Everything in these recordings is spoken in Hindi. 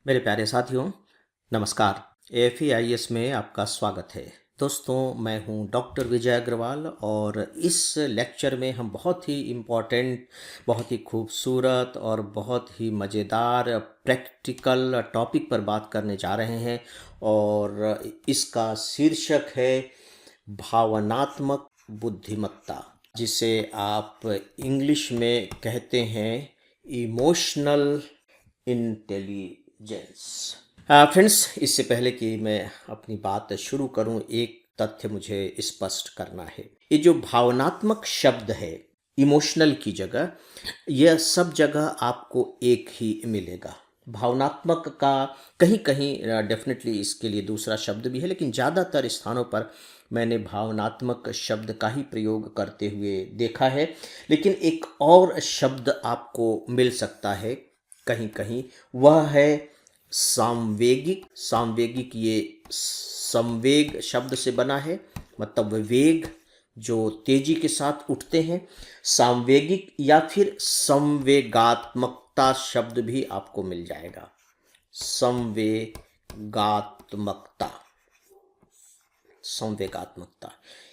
मेरे प्यारे साथियों, नमस्कार। AFEIS में आपका स्वागत है। दोस्तों, मैं हूं डॉक्टर विजय अग्रवाल और इस लेक्चर में हम बहुत ही इम्पोर्टेंट, बहुत ही खूबसूरत और बहुत ही मज़ेदार प्रैक्टिकल टॉपिक पर बात करने जा रहे हैं और इसका शीर्षक है भावनात्मक बुद्धिमत्ता, जिसे आप इंग्लिश में कहते हैं इमोशनल इंटेलिजेंस। फ्रेंड्स, इससे पहले कि मैं अपनी बात शुरू करूं, एक तथ्य मुझे स्पष्ट करना है। ये जो भावनात्मक शब्द है, इमोशनल की जगह, यह सब जगह आपको एक ही मिलेगा। भावनात्मक का कहीं कहीं डेफिनेटली इसके लिए दूसरा शब्द भी है, लेकिन ज़्यादातर स्थानों पर मैंने भावनात्मक शब्द का ही प्रयोग करते हुए देखा है। लेकिन एक और शब्द आपको मिल सकता है कहीं कहीं, वह है सामवेगिक। सामवेगिक ये संवेग शब्द से बना है, मतलब वेग जो तेजी के साथ उठते हैं। सामवेगिक या फिर संवेगात्मकता शब्द भी आपको मिल जाएगा। संवेगात्मकता, संवेगात्मकता,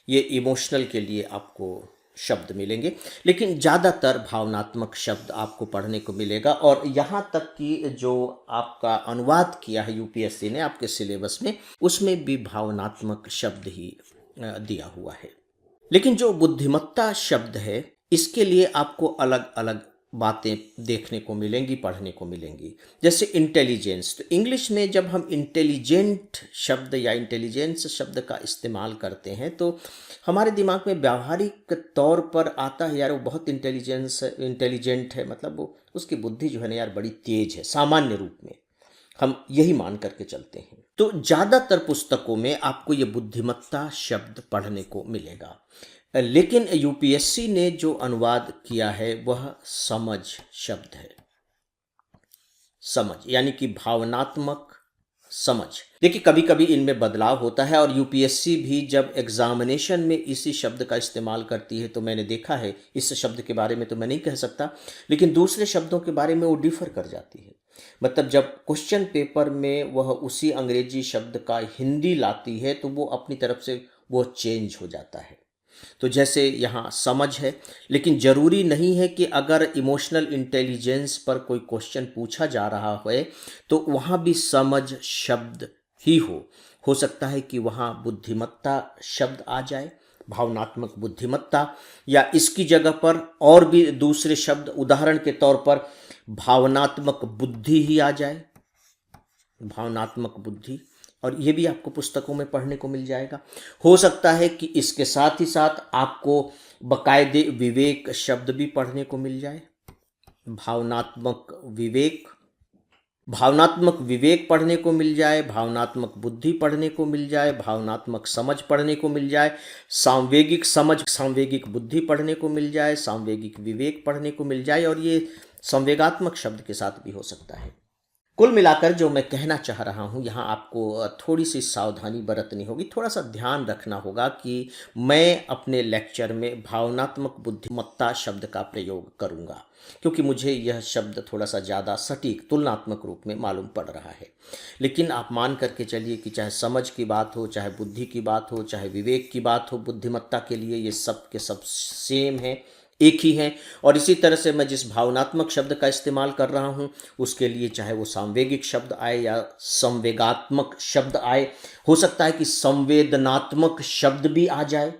ये इमोशनल के लिए आपको शब्द मिलेंगे, लेकिन ज़्यादातर भावनात्मक शब्द आपको पढ़ने को मिलेगा। और यहाँ तक कि जो आपका अनुवाद किया है यूपीएससी ने आपके सिलेबस में, उसमें भी भावनात्मक शब्द ही दिया हुआ है। लेकिन जो बुद्धिमत्ता शब्द है, इसके लिए आपको अलग अलग बातें देखने को मिलेंगी, पढ़ने को मिलेंगी। जैसे इंटेलिजेंस, तो इंग्लिश में जब हम इंटेलिजेंट शब्द या इंटेलिजेंस शब्द का इस्तेमाल करते हैं तो हमारे दिमाग में व्यावहारिक तौर पर आता है, यार वो बहुत इंटेलिजेंट है, मतलब वो उसकी बुद्धि जो है ना यार बड़ी तेज है। सामान्य रूप में हम यही मान करके चलते हैं। तो ज़्यादातर पुस्तकों में आपको ये बुद्धिमत्ता शब्द पढ़ने को मिलेगा, लेकिन यूपीएससी ने जो अनुवाद किया है वह समझ शब्द है। समझ यानी कि भावनात्मक समझ। देखिए, कभी कभी इनमें बदलाव होता है और यूपीएससी भी जब एग्जामिनेशन में इसी शब्द का इस्तेमाल करती है तो मैंने देखा है, इस शब्द के बारे में तो मैं नहीं कह सकता, लेकिन दूसरे शब्दों के बारे में वो डिफर कर जाती है। मतलब जब क्वेश्चन पेपर में वह उसी अंग्रेजी शब्द का हिंदी लाती है तो वो अपनी तरफ से वो चेंज हो जाता है। तो जैसे यहाँ समझ है, लेकिन ज़रूरी नहीं है कि अगर इमोशनल इंटेलिजेंस पर कोई क्वेश्चन पूछा जा रहा है तो वहाँ भी समझ शब्द ही हो सकता है कि वहाँ बुद्धिमत्ता शब्द आ जाए, भावनात्मक बुद्धिमत्ता, या इसकी जगह पर और भी दूसरे शब्द, उदाहरण के तौर पर भावनात्मक बुद्धि ही आ जाए, भावनात्मक बुद्धि। और ये भी आपको पुस्तकों में पढ़ने को मिल जाएगा। हो सकता है कि इसके साथ ही साथ आपको बकायदे विवेक शब्द भी पढ़ने को मिल जाए। भावनात्मक विवेक, भावनात्मक विवेक पढ़ने को मिल जाए, भावनात्मक बुद्धि पढ़ने को मिल जाए, भावनात्मक समझ पढ़ने को मिल जाए, सांवेगिक समझ, सांवेगिक बुद्धि पढ़ने को मिल जाए, सांवेगिक विवेक पढ़ने को मिल जाए, और ये संवेगात्मक शब्द के साथ भी हो सकता है। कुल मिलाकर जो मैं कहना चाह रहा हूँ, यहाँ आपको थोड़ी सी सावधानी बरतनी होगी, थोड़ा सा ध्यान रखना होगा कि मैं अपने लेक्चर में भावनात्मक बुद्धिमत्ता शब्द का प्रयोग करूँगा, क्योंकि मुझे यह शब्द थोड़ा सा ज़्यादा सटीक तुलनात्मक रूप में मालूम पड़ रहा है। लेकिन आप मान करके चलिए कि चाहे समझ की बात हो, चाहे बुद्धि की बात हो, चाहे विवेक की बात हो, बुद्धिमत्ता के लिए ये सब के सब सेम है, एक ही हैं। और इसी तरह से मैं जिस भावनात्मक शब्द का इस्तेमाल कर रहा हूँ उसके लिए चाहे वो सांवेगिक शब्द आए या संवेगात्मक शब्द आए, हो सकता है कि संवेदनात्मक शब्द भी आ जाए,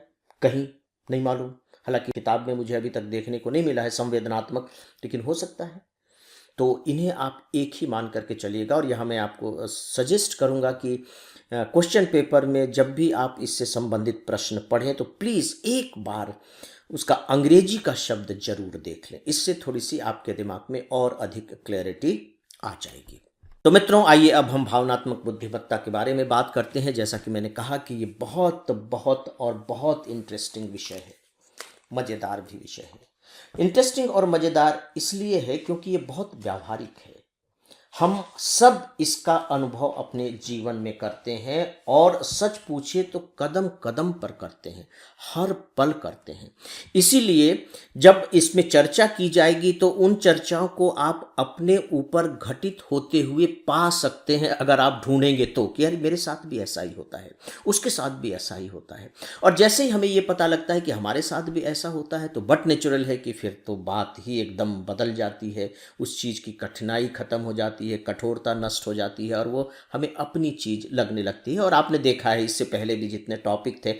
कहीं नहीं मालूम। हालांकि किताब में मुझे अभी तक देखने को नहीं मिला है संवेदनात्मक, लेकिन हो सकता है। तो इन्हें आप एक ही मान करके चलिएगा। और यहाँ मैं आपको सजेस्ट करूँगा कि क्वेश्चन पेपर में जब भी आप इससे संबंधित प्रश्न पढ़ें तो प्लीज़ एक बार उसका अंग्रेजी का शब्द जरूर देख लें। इससे थोड़ी सी आपके दिमाग में और अधिक क्लैरिटी आ जाएगी। तो मित्रों, आइए अब हम भावनात्मक बुद्धिमत्ता के बारे में बात करते हैं। जैसा कि मैंने कहा कि ये बहुत बहुत और बहुत इंटरेस्टिंग विषय है, मज़ेदार भी विषय है। इंटरेस्टिंग और मज़ेदार इसलिए है क्योंकि ये बहुत व्यावहारिक है। हम सब इसका अनुभव अपने जीवन में करते हैं और सच पूछिए तो कदम कदम पर करते हैं, हर पल करते हैं। इसीलिए जब इसमें चर्चा की जाएगी तो उन चर्चाओं को आप अपने ऊपर घटित होते हुए पा सकते हैं, अगर आप ढूंढेंगे तो, कि यार मेरे साथ भी ऐसा ही होता है, उसके साथ भी ऐसा ही होता है। और जैसे ही हमें ये पता लगता है कि हमारे साथ भी ऐसा होता है तो बट नेचुरल है कि फिर तो बात ही एकदम बदल जाती है, उस चीज़ की कठिनाई खत्म हो जाती है, कठोरता नष्ट हो जाती है और वो हमें अपनी चीज़ लगने लगती है। और आपने देखा है इससे पहले भी जितने टॉपिक थे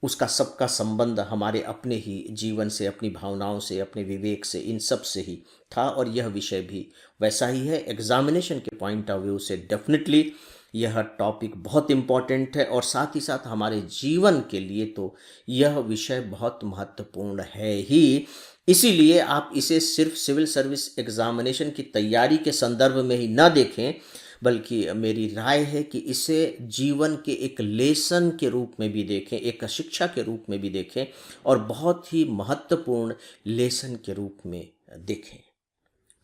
उसका सबका संबंध हमारे अपने ही जीवन से, अपनी भावनाओं से, अपने विवेक से, इन सब से ही था। और यह विषय भी वैसा ही है। एग्जामिनेशन के पॉइंट ऑफ व्यू से डेफिनेटली यह टॉपिक बहुत इम्पॉर्टेंट है और साथ ही साथ हमारे जीवन के लिए तो यह विषय बहुत महत्वपूर्ण है ही। इसीलिए आप इसे सिर्फ सिविल सर्विस एग्जामिनेशन की तैयारी के संदर्भ में ही ना देखें, बल्कि मेरी राय है कि इसे जीवन के एक लेसन के रूप में भी देखें, एक शिक्षा के रूप में भी देखें और बहुत ही महत्वपूर्ण लेसन के रूप में देखें।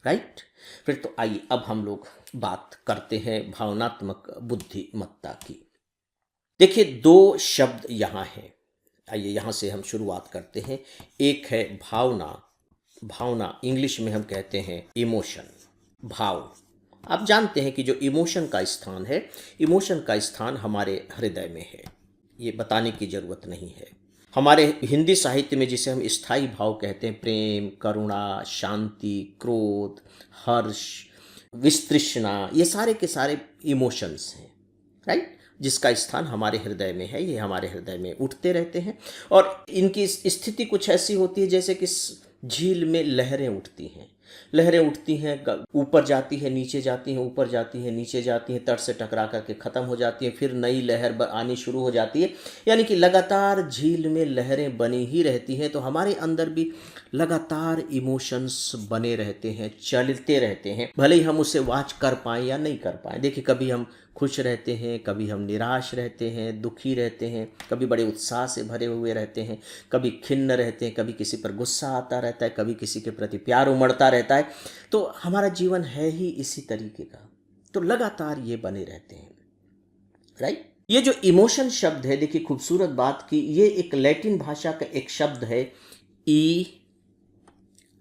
राइट? फिर तो आइए अब हम लोग बात करते हैं भावनात्मक बुद्धिमत्ता की। देखिए, दो शब्द यहाँ हैं। आइए यहाँ से हम शुरुआत करते हैं। एक है भावना। भावना इंग्लिश में हम कहते हैं इमोशन, भाव। आप जानते हैं कि जो इमोशन का स्थान है, इमोशन का स्थान हमारे हृदय में है, ये बताने की ज़रूरत नहीं है। हमारे हिंदी साहित्य में जिसे हम स्थायी भाव कहते हैं, प्रेम, करुणा, शांति, क्रोध, हर्ष, विस्तृष्णा, ये सारे के सारे इमोशंस हैं। राइट? जिसका स्थान हमारे हृदय में है, ये हमारे हृदय में उठते रहते हैं और इनकी स्थिति कुछ ऐसी होती है जैसे कि झील में लहरें उठती हैं। लहरें उठती हैं, ऊपर जाती है, नीचे जाती हैं, ऊपर जाती हैं, नीचे जाती हैं, तट से टकरा करके ख़त्म हो जाती हैं, फिर नई लहर आनी शुरू हो जाती है। यानी कि लगातार झील में लहरें बनी ही रहती हैं। तो हमारे अंदर भी लगातार इमोशंस बने रहते हैं, चलते रहते हैं, भले ही हम उसे वॉच कर पाएँ या नहीं कर पाएँ। देखिए, कभी हम खुश रहते हैं, कभी हम निराश रहते हैं, दुखी रहते हैं, कभी बड़े उत्साह से भरे हुए रहते हैं, कभी खिन्न रहते हैं, कभी किसी पर गुस्सा आता रहता है, कभी किसी के प्रति प्यार उमड़ता रहता है। तो हमारा जीवन है ही इसी तरीके का। तो लगातार ये बने रहते हैं। राइट? ये जो इमोशन शब्द है, देखिए खूबसूरत बात की, ये एक लैटिन भाषा का एक शब्द है, ई,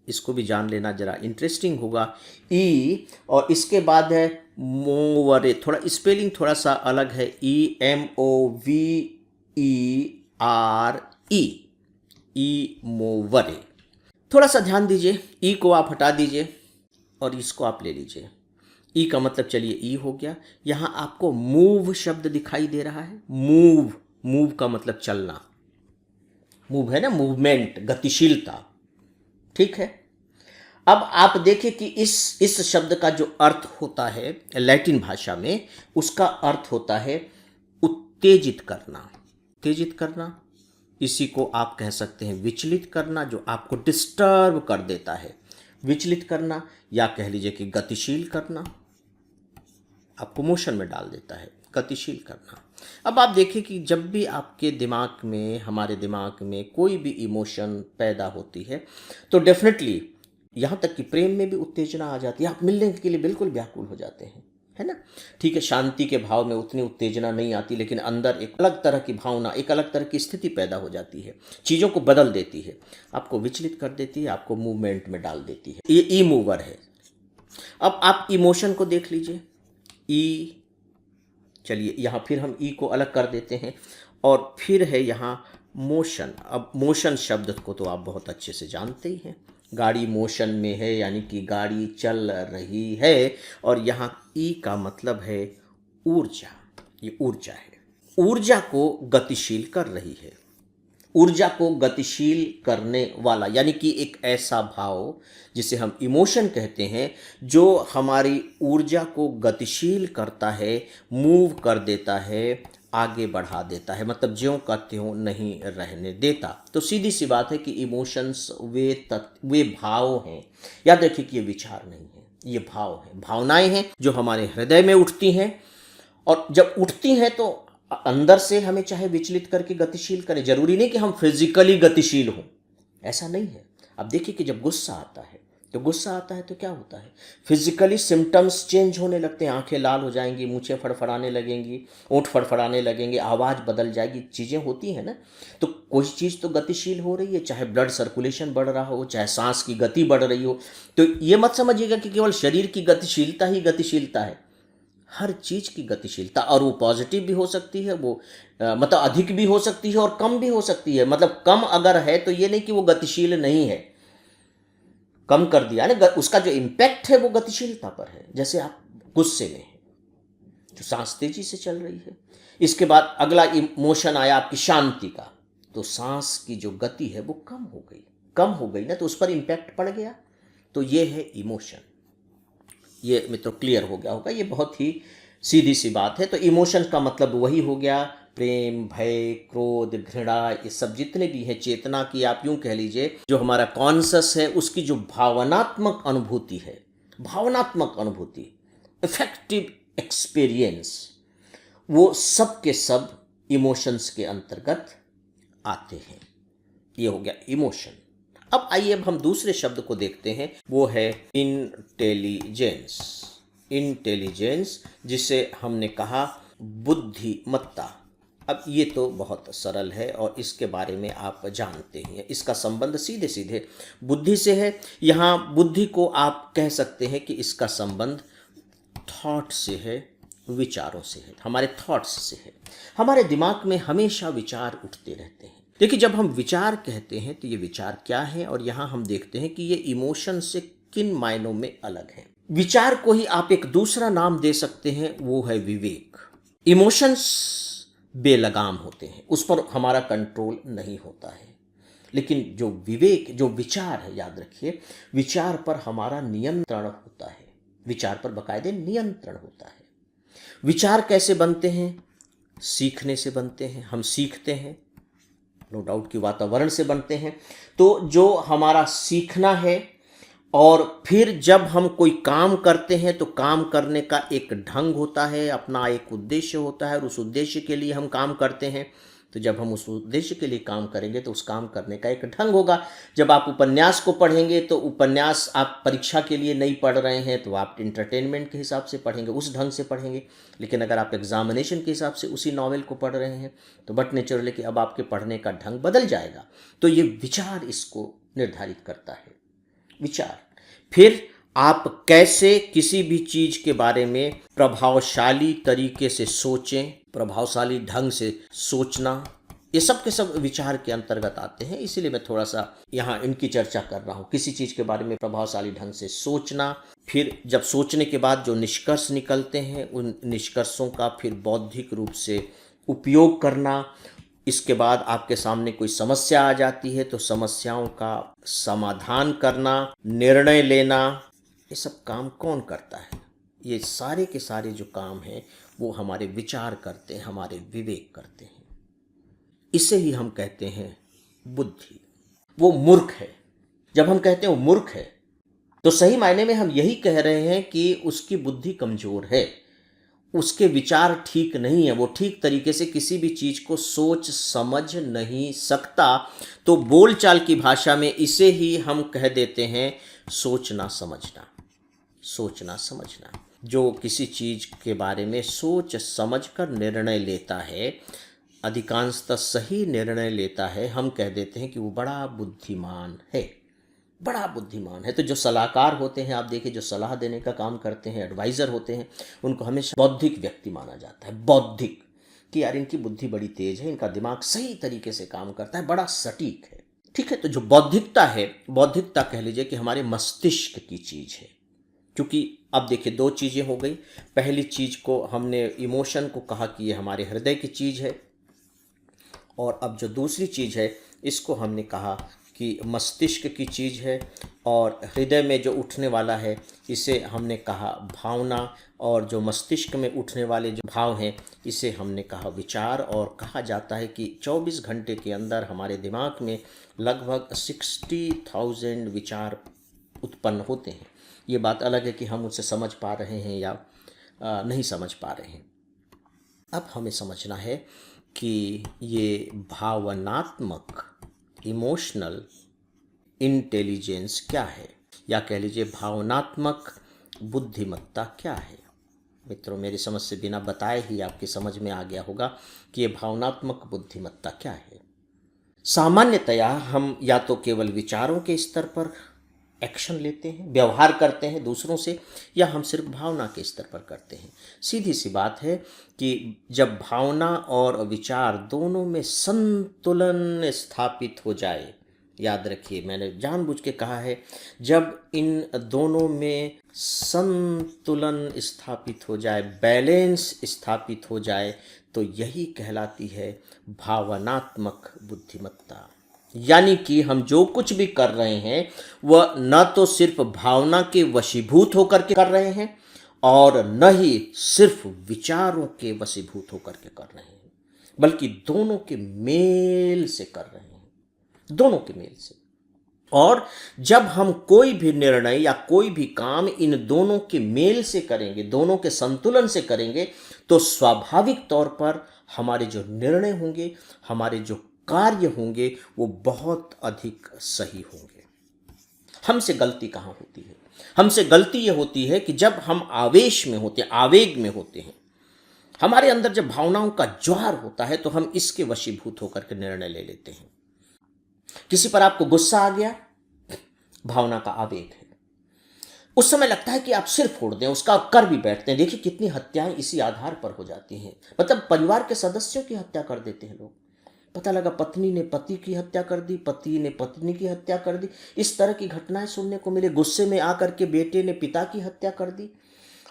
इसको भी जान लेना जरा इंटरेस्टिंग होगा, ई, और इसके बाद है मोवरे। थोड़ा स्पेलिंग थोड़ा सा अलग है, EMOVERE, ई मोवरे। थोड़ा सा ध्यान दीजिए, ई को आप हटा दीजिए और इसको आप ले लीजिए। ई का मतलब चलिए ई हो गया। यहाँ आपको मूव शब्द दिखाई दे रहा है। मूव, मूव का मतलब चलना, मूव है ना, मूवमेंट, गतिशीलता। ठीक है? अब आप देखिए कि इस शब्द का जो अर्थ होता है लैटिन भाषा में, उसका अर्थ होता है उत्तेजित करना। उत्तेजित करना, इसी को आप कह सकते हैं विचलित करना, जो आपको डिस्टर्ब कर देता है, विचलित करना, या कह लीजिए कि गतिशील करना, आपको मोशन में डाल देता है, गतिशील करना। अब आप देखिए कि जब भी आपके दिमाग में, हमारे दिमाग में कोई भी इमोशन पैदा होती है तो डेफिनेटली यहाँ तक कि प्रेम में भी उत्तेजना आ जाती है। आप मिलने के लिए बिल्कुल व्याकुल हो जाते हैं, है ना? ठीक है, शांति के भाव में उतनी उत्तेजना नहीं आती, लेकिन अंदर एक अलग तरह की भावना, एक अलग तरह की स्थिति पैदा हो जाती है, चीज़ों को बदल देती है, आपको विचलित कर देती है, आपको मूवमेंट में डाल देती है। ये ई मूवर है। अब आप इमोशन को देख लीजिए, ई, चलिए यहाँ फिर हम ई को अलग कर देते हैं और फिर है यहाँ मोशन। अब मोशन शब्द को तो आप बहुत अच्छे से जानते ही हैं, गाड़ी मोशन में है यानी कि गाड़ी चल रही है। और यहाँ ई का मतलब है ऊर्जा, ये ऊर्जा है, ऊर्जा को गतिशील कर रही है, ऊर्जा को गतिशील करने वाला, यानी कि एक ऐसा भाव जिसे हम इमोशन कहते हैं, जो हमारी ऊर्जा को गतिशील करता है, मूव कर देता है, आगे बढ़ा देता है, मतलब ज्यों का त्यों नहीं रहने देता। तो सीधी सी बात है कि इमोशंस वे भाव हैं। याद रखिए कि ये विचार नहीं है, ये भाव है, भावनाएं हैं जो हमारे हृदय में उठती हैं। और जब उठती हैं तो अंदर से हमें चाहे विचलित करके गतिशील करें, जरूरी नहीं कि हम फिजिकली गतिशील हों, ऐसा नहीं है। अब देखिए कि जब गुस्सा आता है तो गुस्सा आता है तो क्या होता है, फिजिकली सिम्टम्स चेंज होने लगते हैं, आंखें लाल हो जाएंगी, मूछें फड़फड़ाने लगेंगी, ओंठ फड़फड़ाने लगेंगे, आवाज़ बदल जाएगी, चीज़ें होती हैं ना। तो कोई चीज़ तो गतिशील हो रही है, चाहे ब्लड सर्कुलेशन बढ़ रहा हो, चाहे सांस की गति बढ़ रही हो। तो ये मत समझिएगा कि केवल शरीर की गतिशीलता ही गतिशीलता है, हर चीज़ की गतिशीलता, और वो पॉजिटिव भी हो सकती है, वो मतलब अधिक भी हो सकती है और कम भी हो सकती है। मतलब कम अगर है तो ये नहीं कि वो गतिशील नहीं है, कम कर दिया ना, उसका जो इम्पैक्ट है वो गतिशीलता पर है। जैसे आप गुस्से में हैं, जो सांस तेजी से चल रही है, इसके बाद अगला इमोशन आया आपकी शांति का, तो सांस की जो गति है वो कम हो गई ना, तो उस पर इम्पैक्ट पड़ गया। तो ये है इमोशन। ये मित्रों क्लियर हो गया होगा, ये बहुत ही सीधी सी बात है। तो इमोशन का मतलब वही हो गया, प्रेम, भय, क्रोध, घृणा, ये सब जितने भी हैं, चेतना की आप यूं कह लीजिए, जो हमारा कॉन्शस है उसकी जो भावनात्मक अनुभूति है, भावनात्मक अनुभूति, इफेक्टिव एक्सपीरियंस, वो सब के सब इमोशंस के अंतर्गत आते हैं। ये हो गया इमोशन। अब आइए, अब हम दूसरे शब्द को देखते हैं, वो है इंटेलिजेंस। इंटेलिजेंस, जिसे हमने कहा बुद्धिमत्ता। अब ये तो बहुत सरल है और इसके बारे में आप जानते ही हैं, इसका संबंध सीधे सीधे बुद्धि से है। यहाँ बुद्धि को आप कह सकते हैं कि इसका संबंध थॉट से है, विचारों से है, हमारे थॉट्स से है। हमारे दिमाग में हमेशा विचार उठते रहते हैं। देखिए, जब हम विचार कहते हैं तो ये विचार क्या है, और यहाँ हम देखते हैं कि ये इमोशन से किन मायनों में अलग है। विचार को ही आप एक दूसरा नाम दे सकते हैं, वो है विवेक। इमोशंस बेलगाम होते हैं, उस पर हमारा कंट्रोल नहीं होता है, लेकिन जो विवेक, जो विचार है, याद रखिए, विचार पर हमारा नियंत्रण होता है, विचार पर बाकायदे नियंत्रण होता है। विचार कैसे बनते हैं? सीखने से बनते हैं, हम सीखते हैं, नो डाउट कि वातावरण से बनते हैं। तो जो हमारा सीखना है, और फिर जब हम कोई काम करते हैं तो काम करने का एक ढंग होता है, अपना एक उद्देश्य होता है, और उस उद्देश्य के लिए हम काम करते हैं। तो जब हम उस उद्देश्य के लिए काम करेंगे तो उस काम करने का एक ढंग होगा। जब आप उपन्यास को पढ़ेंगे तो उपन्यास आप परीक्षा के लिए नहीं पढ़ रहे हैं, तो आप इंटरटेनमेंट के हिसाब से पढ़ेंगे, उस ढंग से पढ़ेंगे। लेकिन अगर आप एग्जामिनेशन के हिसाब से उसी नॉवेल को पढ़ रहे हैं तो बट नेचुरली कि अब आपके पढ़ने का ढंग बदल जाएगा। तो ये विचार इसको निर्धारित करता है, विचार। फिर आप कैसे किसी भी चीज के बारे में प्रभावशाली तरीके से सोचें, प्रभावशाली ढंग से सोचना, ये सब के सब विचार के अंतर्गत आते हैं। इसीलिए मैं थोड़ा सा यहाँ इनकी चर्चा कर रहा हूँ। किसी चीज के बारे में प्रभावशाली ढंग से सोचना, फिर जब सोचने के बाद जो निष्कर्ष निकलते हैं उन निष्कर्षों का फिर बौद्धिक रूप से उपयोग करना। इसके बाद आपके सामने कोई समस्या आ जाती है तो समस्याओं का समाधान करना, निर्णय लेना, ये सब काम कौन करता है? ये सारे के सारे जो काम हैं वो हमारे विचार करते हैं, हमारे विवेक करते हैं। इसे ही हम कहते हैं बुद्धि। वो मूर्ख है। जब हम कहते हैं वो मूर्ख है तो सही मायने में हम यही कह रहे हैं कि उसकी बुद्धि कमजोर है, उसके विचार ठीक नहीं है, वो ठीक तरीके से किसी भी चीज को सोच समझ नहीं सकता। तो बोलचाल की भाषा में इसे ही हम कह देते हैं सोचना समझना। सोचना समझना, जो किसी चीज के बारे में सोच समझ कर निर्णय लेता है, अधिकांशतः सही निर्णय लेता है, हम कह देते हैं कि वो बड़ा बुद्धिमान है, बड़ा बुद्धिमान है। तो जो सलाहकार होते हैं, आप देखिए, जो सलाह देने का काम करते हैं, एडवाइज़र होते हैं, उनको हमेशा बौद्धिक व्यक्ति माना जाता है। बौद्धिक, कि यार इनकी बुद्धि बड़ी तेज है, इनका दिमाग सही तरीके से काम करता है, बड़ा सटीक है। ठीक है, तो जो बौद्धिकता है, बौद्धिकता कह लीजिए कि हमारे मस्तिष्क की चीज़ है। क्योंकि अब देखिए, दो चीज़ें हो गई। पहली चीज़ को हमने इमोशन को कहा कि ये हमारे हृदय की चीज़ है, और अब जो दूसरी चीज़ है इसको हमने कहा कि मस्तिष्क की चीज़ है, और हृदय में जो उठने वाला है इसे हमने कहा भावना, और जो मस्तिष्क में उठने वाले जो भाव हैं इसे हमने कहा विचार। और कहा जाता है कि 24 घंटे के अंदर हमारे दिमाग में लगभग 60,000 विचार उत्पन्न होते हैं। ये बात अलग है कि हम उसे समझ पा रहे हैं या नहीं समझ पा रहे हैं। अब हमें समझना है कि ये भावनात्मक, इमोशनल इंटेलिजेंस क्या है। या कह लीजिए भावनात्मक बुद्धिमत्ता क्या है। मित्रों, मेरी समझ से बिना बताए ही आपकी समझ में आ गया होगा कि ये भावनात्मक बुद्धिमत्ता क्या है। सामान्यतया हम या तो केवल विचारों के स्तर पर एक्शन लेते हैं, व्यवहार करते हैं दूसरों से, या हम सिर्फ भावना के स्तर पर करते हैं। सीधी सी बात है कि जब भावना और विचार दोनों में संतुलन स्थापित हो जाए, याद रखिए मैंने जानबूझ के कहा है, जब इन दोनों में संतुलन स्थापित हो जाए, बैलेंस स्थापित हो जाए, तो यही कहलाती है भावनात्मक बुद्धिमत्ता। यानी कि हम जो कुछ भी कर रहे हैं वह न तो सिर्फ भावना के वशीभूत होकर के कर रहे हैं और न ही सिर्फ विचारों के वशीभूत होकर के कर रहे हैं, बल्कि दोनों के मेल से कर रहे हैं, दोनों के मेल से। और जब हम कोई भी निर्णय या कोई भी काम इन दोनों के मेल से करेंगे, दोनों के संतुलन से करेंगे, तो स्वाभाविक तौर पर हमारे जो निर्णय होंगे, हमारे जो कार्य होंगे, वो बहुत अधिक सही होंगे। हमसे गलती कहाँ होती है? हमसे गलती ये होती है कि जब हम आवेश में होते हैं, आवेग में होते हैं, हमारे अंदर जब भावनाओं का ज्वार होता है, तो हम इसके वशीभूत होकर के निर्णय ले लेते हैं। किसी पर आपको गुस्सा आ गया, भावना का आवेग है, उस समय लगता है कि आप सिर फोड़ दें, उसका कर भी बैठते हैं। देखिए कितनी हत्याएं इसी आधार पर हो जाती हैं, मतलब परिवार के सदस्यों की हत्या कर देते हैं लोग। पता लगा पत्नी ने पति की हत्या कर दी, पति ने पत्नी की हत्या कर दी, इस तरह की घटनाएं सुनने को मिले। गुस्से में आकर के बेटे ने पिता की हत्या कर दी,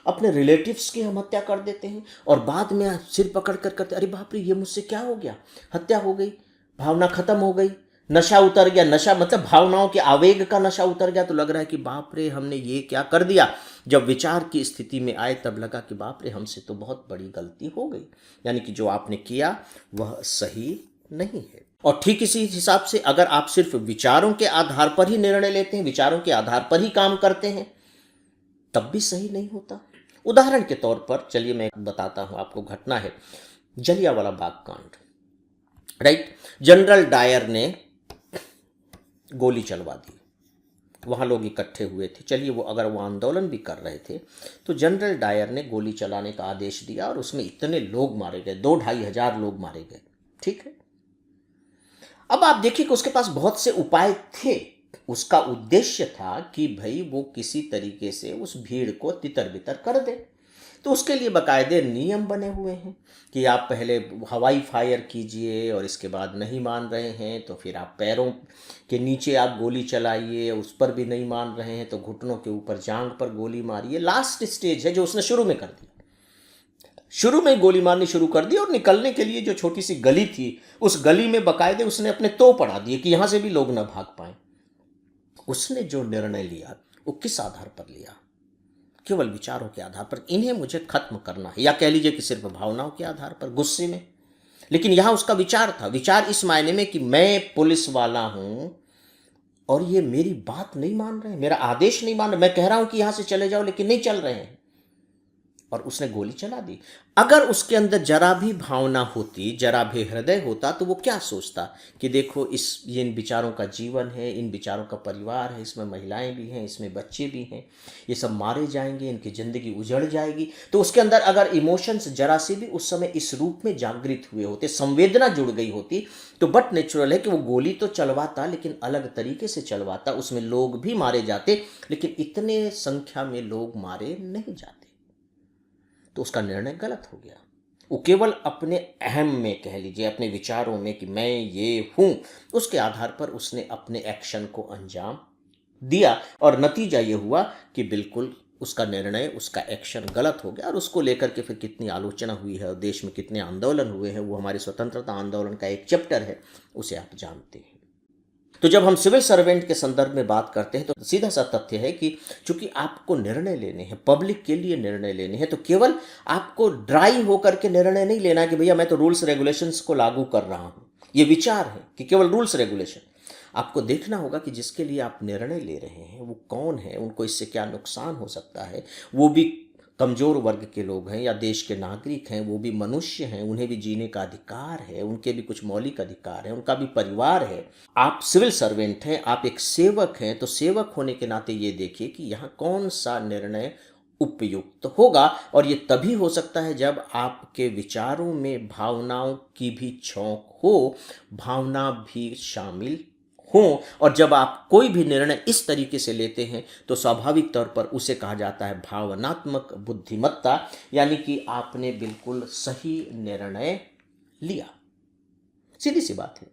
अपने रिलेटिव्स की हम हत्या कर देते हैं, और बाद में सिर पकड़ कर करते, अरे बाप रे ये मुझसे क्या हो गया, हत्या हो गई, भावना खत्म हो गई, नशा उतर गया। नशा मतलब भावनाओं के आवेग का नशा उतर गया, तो लग रहा है कि बाप रे हमने ये क्या कर दिया। जब विचार की स्थिति में आए तब लगा कि बाप रे हमसे तो बहुत बड़ी गलती हो गई, यानी कि जो आपने किया वह सही नहीं है। और ठीक इसी हिसाब से अगर आप सिर्फ विचारों के आधार पर ही निर्णय लेते हैं, विचारों के आधार पर ही काम करते हैं, तब भी सही नहीं होता। उदाहरण के तौर पर चलिए मैं बताता हूं आपको, घटना है जलियांवाला बाग कांड, राइट। जनरल डायर ने गोली चलवा दी, वहाँ लोग इकट्ठे हुए थे। चलिए वो अगर वो आंदोलन भी कर रहे थे, तो जनरल डायर ने गोली चलाने का आदेश दिया और उसमें इतने लोग मारे गए, 2-2,500 लोग मारे गए, ठीक है। अब आप देखिए कि उसके पास बहुत से उपाय थे। उसका उद्देश्य था कि भाई वो किसी तरीके से उस भीड़ को तितर बितर कर दे। तो उसके लिए बाकायदे नियम बने हुए हैं कि आप पहले हवाई फायर कीजिए, और इसके बाद नहीं मान रहे हैं तो फिर आप पैरों के नीचे आप गोली चलाइए, उस पर भी नहीं मान रहे हैं तो घुटनों के ऊपर जांघ पर गोली मारिए। लास्ट स्टेज है जो उसने शुरू में कर दिया, शुरू में गोली मारनी शुरू कर दी, और निकलने के लिए जो छोटी सी गली थी, उस गली में बाकायदे उसने अपने तोप अड़ा दिए कि यहां से भी लोग ना भाग पाए। उसने जो निर्णय लिया वो किस आधार पर लिया? केवल विचारों के आधार पर, इन्हें मुझे खत्म करना है, या कह लीजिए कि सिर्फ भावनाओं के आधार पर, गुस्से में। लेकिन यहां उसका विचार था, विचार इस मायने में कि मैं पुलिस वाला हूं और ये मेरी बात नहीं मान रहे, मेरा आदेश नहीं मान रहे, मैं कह रहा हूं कि यहां से चले जाओ लेकिन नहीं चल रहे हैं, और उसने गोली चला दी। अगर उसके अंदर जरा भी भावना होती, जरा भी हृदय होता, तो वो क्या सोचता कि देखो ये इन विचारों का जीवन है, इन विचारों का परिवार है, इसमें महिलाएं भी हैं, इसमें बच्चे भी हैं, ये सब मारे जाएंगे, इनकी ज़िंदगी उजड़ जाएगी। तो उसके अंदर अगर इमोशंस जरा से भी उस समय इस रूप में जागृत हुए होते, संवेदना जुड़ गई होती, तो बट नेचुरल है कि वो गोली तो चलवाता, लेकिन अलग तरीके से चलवाता, उसमें लोग भी मारे जाते, लेकिन इतने संख्या में लोग मारे नहीं जाते। तो उसका निर्णय गलत हो गया। वो केवल अपने अहम में, कह लीजिए अपने विचारों में कि मैं ये हूं, उसके आधार पर उसने अपने एक्शन को अंजाम दिया, और नतीजा ये हुआ कि बिल्कुल उसका निर्णय, उसका एक्शन गलत हो गया, और उसको लेकर के फिर कितनी आलोचना हुई है और देश में कितने आंदोलन हुए हैं, वो हमारे स्वतंत्रता आंदोलन का एक चैप्टर है, उसे आप जानते हैं। तो जब हम सिविल सर्वेंट के संदर्भ में बात करते हैं, तो सीधा सा तथ्य है कि चूंकि आपको निर्णय लेने हैं, पब्लिक के लिए निर्णय लेने हैं, तो केवल आपको ड्राई होकर के निर्णय नहीं लेना कि भैया मैं तो रूल्स रेगुलेशंस को लागू कर रहा हूं। ये विचार है कि केवल रूल्स रेगुलेशन। आपको देखना होगा कि जिसके लिए आप निर्णय ले रहे हैं वो कौन है, उनको इससे क्या नुकसान हो सकता है, वो भी कमज़ोर वर्ग के लोग हैं या देश के नागरिक हैं, वो भी मनुष्य हैं, उन्हें भी जीने का अधिकार है, उनके भी कुछ मौलिक अधिकार हैं, उनका भी परिवार है। आप सिविल सर्वेंट हैं, आप एक सेवक हैं, तो सेवक होने के नाते ये देखिए कि यहाँ कौन सा निर्णय उपयुक्त होगा। और ये तभी हो सकता है जब आपके विचारों में भावनाओं की भी छौंक हो, भावना भी शामिल हो। और जब आप कोई भी निर्णय इस तरीके से लेते हैं तो स्वाभाविक तौर पर उसे कहा जाता है भावनात्मक बुद्धिमत्ता, यानी कि आपने बिल्कुल सही निर्णय लिया। सीधी सी बात है।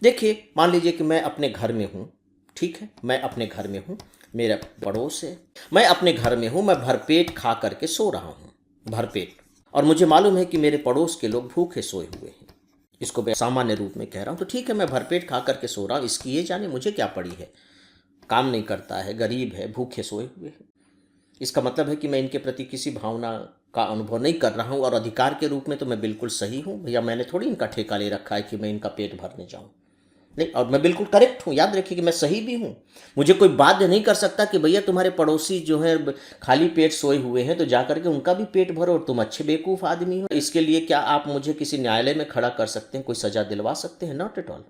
देखिए, मान लीजिए कि मैं अपने घर में हूँ, ठीक है, मैं अपने घर में हूँ, मेरा पड़ोस है, मैं अपने घर में हूँ, मैं भरपेट खा करके सो रहा हूँ, भरपेट, और मुझे मालूम है कि मेरे पड़ोस के लोग भूखे सोए हुए हैं। इसको मैं सामान्य रूप में कह रहा हूँ, तो ठीक है, मैं भरपेट खा करके सो रहा हूँ, इसकी ये जाने मुझे क्या पड़ी है, काम नहीं करता है, गरीब है, भूखे सोए हुए हैं। इसका मतलब है कि मैं इनके प्रति किसी भावना का अनुभव नहीं कर रहा हूँ, और अधिकार के रूप में तो मैं बिल्कुल सही हूँ भैया, मैंने थोड़ी इनका ठेका ले रखा है कि मैं इनका पेट भरने जाऊँ। नहीं, और मैं बिल्कुल करेक्ट हूँ, याद रखिए कि मैं सही भी हूँ। मुझे कोई बाध्य नहीं कर सकता कि भैया तुम्हारे पड़ोसी जो है खाली पेट सोए हुए हैं तो जा करके उनका भी पेट भरो और तुम अच्छे बेवकूफ़ आदमी हो। इसके लिए क्या आप मुझे किसी न्यायालय में खड़ा कर सकते हैं, कोई सज़ा दिलवा सकते हैं? Not at all.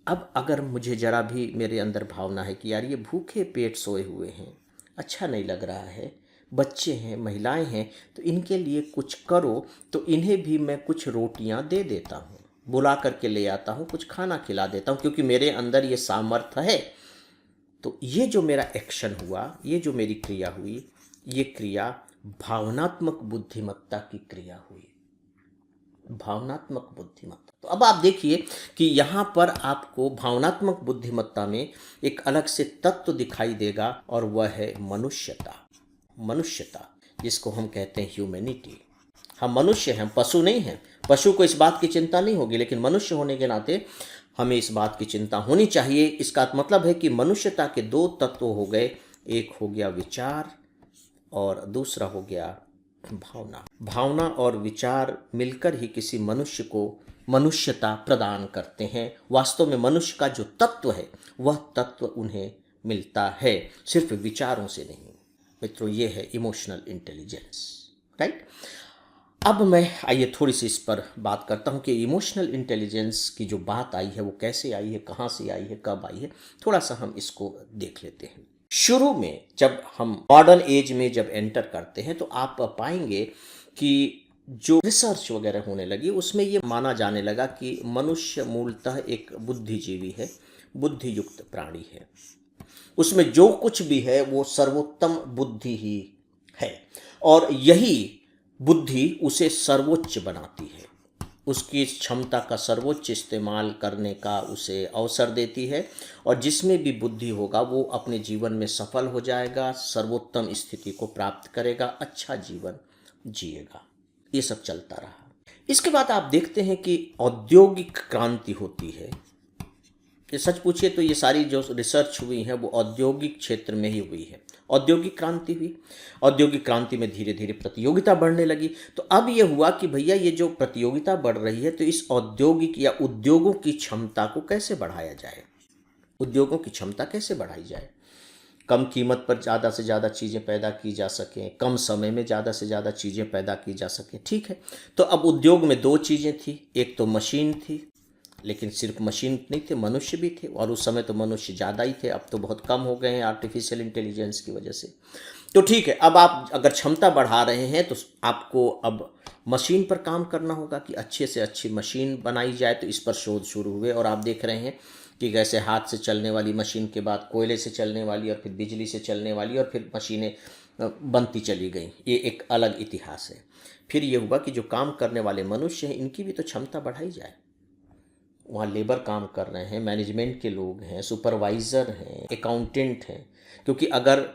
अब अगर मुझे जरा भी मेरे अंदर भावना है कि यार ये भूखे पेट सोए हुए हैं, अच्छा नहीं लग रहा है, बच्चे हैं, महिलाएं हैं, तो इनके लिए कुछ करो, तो इन्हें भी मैं कुछ रोटियां दे देता हूँ, बुला करके ले आता हूँ, कुछ खाना खिला देता हूँ, क्योंकि मेरे अंदर ये सामर्थ्य है। तो ये जो मेरा एक्शन हुआ, ये जो मेरी क्रिया हुई, ये क्रिया भावनात्मक बुद्धिमत्ता की क्रिया हुई, भावनात्मक बुद्धिमत्ता। तो अब आप देखिए कि यहाँ पर आपको भावनात्मक बुद्धिमत्ता में एक अलग से तत्व दिखाई देगा, और वह है मनुष्यता। मनुष्यता, जिसको हम कहते हैं ह्यूमैनिटी। हम मनुष्य हैं, पशु नहीं हैं। पशु को इस बात की चिंता नहीं होगी, लेकिन मनुष्य होने के नाते हमें इस बात की चिंता होनी चाहिए। इसका मतलब है कि मनुष्यता के दो तत्व हो गए, एक हो गया विचार और दूसरा हो गया भावना। भावना और विचार मिलकर ही किसी मनुष्य को मनुष्यता प्रदान करते हैं। वास्तव में मनुष्य का जो तत्व है वह तत्व उन्हें मिलता है, सिर्फ विचारों से नहीं। मित्रों, ये है इमोशनल इंटेलिजेंस, राइट। अब मैं आइए थोड़ी सी इस पर बात करता हूँ कि इमोशनल इंटेलिजेंस की जो बात आई है वो कैसे आई है, कहाँ से आई है, कब आई है, थोड़ा सा हम इसको देख लेते हैं। शुरू में जब हम मॉडर्न एज में जब एंटर करते हैं तो आप पाएंगे कि जो रिसर्च वगैरह होने लगी उसमें ये माना जाने लगा कि मनुष्य मूलतः एक बुद्धिजीवी है, बुद्धियुक्त प्राणी है। उसमें जो कुछ भी है वो सर्वोत्तम बुद्धि ही है, और यही बुद्धि उसे सर्वोच्च बनाती है, उसकी क्षमता का सर्वोच्च इस्तेमाल करने का उसे अवसर देती है, और जिसमें भी बुद्धि होगा वो अपने जीवन में सफल हो जाएगा, सर्वोत्तम स्थिति को प्राप्त करेगा, अच्छा जीवन जिएगा। ये सब चलता रहा। इसके बाद आप देखते हैं कि औद्योगिक क्रांति होती है। ये सच पूछिए तो ये सारी जो रिसर्च हुई है वो औद्योगिक क्षेत्र में ही हुई है। औद्योगिक क्रांति हुई, औद्योगिक क्रांति में धीरे धीरे प्रतियोगिता बढ़ने लगी। तो अब ये हुआ कि भैया ये जो प्रतियोगिता बढ़ रही है तो इस औद्योगिक या उद्योगों की क्षमता को कैसे बढ़ाया जाए, उद्योगों की क्षमता कैसे बढ़ाई जाए, कम कीमत पर ज़्यादा से ज़्यादा चीज़ें पैदा की जा सकें, कम समय में ज़्यादा से ज़्यादा चीज़ें पैदा की जा सकें। ठीक है, तो अब उद्योग में दो चीज़ें थी, एक तो मशीन थी, लेकिन सिर्फ मशीन नहीं थे, मनुष्य भी थे, और उस समय तो मनुष्य ज़्यादा ही थे, अब तो बहुत कम हो गए हैं आर्टिफिशियल इंटेलिजेंस की वजह से। तो ठीक है, अब आप अगर क्षमता बढ़ा रहे हैं तो आपको अब मशीन पर काम करना होगा कि अच्छे से अच्छी मशीन बनाई जाए। तो इस पर शोध शुरू हुए, और आप देख रहे हैं कि कैसे हाथ से चलने वाली मशीन के बाद कोयले से चलने वाली, और फिर बिजली से चलने वाली, और फिर मशीनें बनती चली गई। ये एक अलग इतिहास है। फिर ये हुआ कि जो काम करने वाले मनुष्य हैं इनकी भी तो क्षमता बढ़ाई जाए। वहाँ लेबर काम कर रहे हैं, मैनेजमेंट के लोग हैं, सुपरवाइज़र हैं, अकाउंटेंट हैं, क्योंकि अगर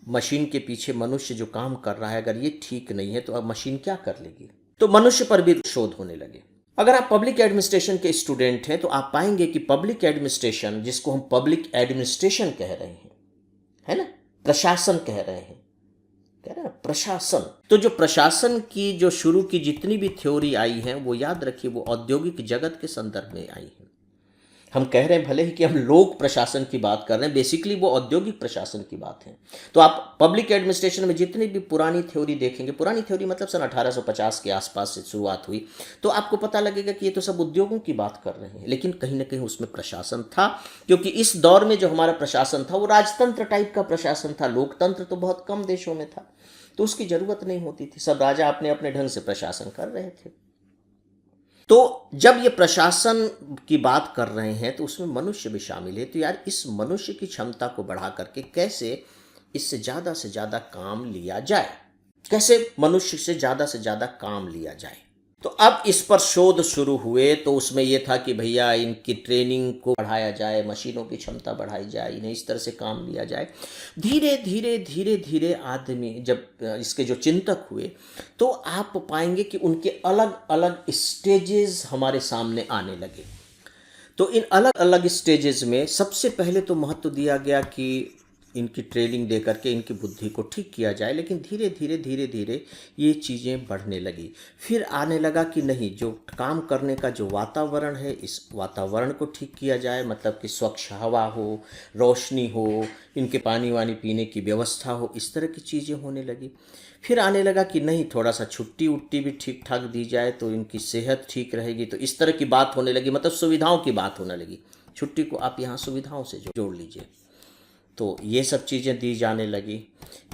मशीन के पीछे मनुष्य जो काम कर रहा है अगर ये ठीक नहीं है तो अब मशीन क्या कर लेगी। तो मनुष्य पर भी शोध होने लगे। अगर आप पब्लिक एडमिनिस्ट्रेशन के स्टूडेंट हैं तो आप पाएंगे कि पब्लिक एडमिनिस्ट्रेशन, जिसको हम पब्लिक एडमिनिस्ट्रेशन कह रहे हैं, है ना, प्रशासन कह रहे हैं, कह रहे हैं प्रशासन। तो जो प्रशासन की जो शुरू की जितनी भी थ्योरी आई है वो याद रखिए वो औद्योगिक जगत के संदर्भ में आई है। हम कह रहे हैं भले ही कि हम लोक प्रशासन की बात कर रहे हैं, बेसिकली वो औद्योगिक प्रशासन की बात है। तो आप पब्लिक एडमिनिस्ट्रेशन में जितनी भी पुरानी थ्योरी देखेंगे, पुरानी थ्योरी मतलब सन 1850 के आसपास से शुरुआत हुई, तो आपको पता लगेगा कि ये तो सब उद्योगों की बात कर रहे हैं, लेकिन कहीं ना कहीं उसमें प्रशासन था। क्योंकि इस दौर में जो हमारा प्रशासन था वो राजतंत्र टाइप का प्रशासन था, लोकतंत्र तो बहुत कम देशों में था, तो उसकी ज़रूरत नहीं होती थी, सब राजा अपने अपने ढंग से प्रशासन कर रहे थे। तो जब ये प्रशासन की बात कर रहे हैं तो उसमें मनुष्य भी शामिल है। तो यार इस मनुष्य की क्षमता को बढ़ा करके कैसे इससे ज़्यादा से ज़्यादा काम लिया जाए, कैसे मनुष्य से ज़्यादा काम लिया जाए। तो अब इस पर शोध शुरू हुए, तो उसमें यह था कि भैया इनकी ट्रेनिंग को बढ़ाया जाए, मशीनों की क्षमता बढ़ाई जाए, इन्हें इस तरह से काम लिया जाए। धीरे धीरे धीरे धीरे आदमी जब इसके जो चिंतक हुए, तो आप पाएंगे कि उनके अलग अलग स्टेजेस हमारे सामने आने लगे। तो इन अलग अलग स्टेजेस में सबसे पहले तो महत्व दिया गया कि इनकी ट्रेनिंग दे करके इनकी बुद्धि को ठीक किया जाए, लेकिन धीरे धीरे धीरे धीरे ये चीज़ें बढ़ने लगी। फिर आने लगा कि नहीं, जो काम करने का जो वातावरण है, इस वातावरण को ठीक किया जाए, मतलब कि स्वच्छ हवा हो, रोशनी हो, इनके पानी वानी पीने की व्यवस्था हो, इस तरह की चीज़ें होने लगी। फिर आने लगा कि नहीं, थोड़ा सा छुट्टी उट्टी भी ठीक ठाक दी जाए तो इनकी सेहत ठीक रहेगी, तो इस तरह की बात होने लगी, मतलब सुविधाओं की बात होने लगी। छुट्टी को आप यहाँ सुविधाओं से जोड़ लीजिए, तो ये सब चीज़ें दी जाने लगी।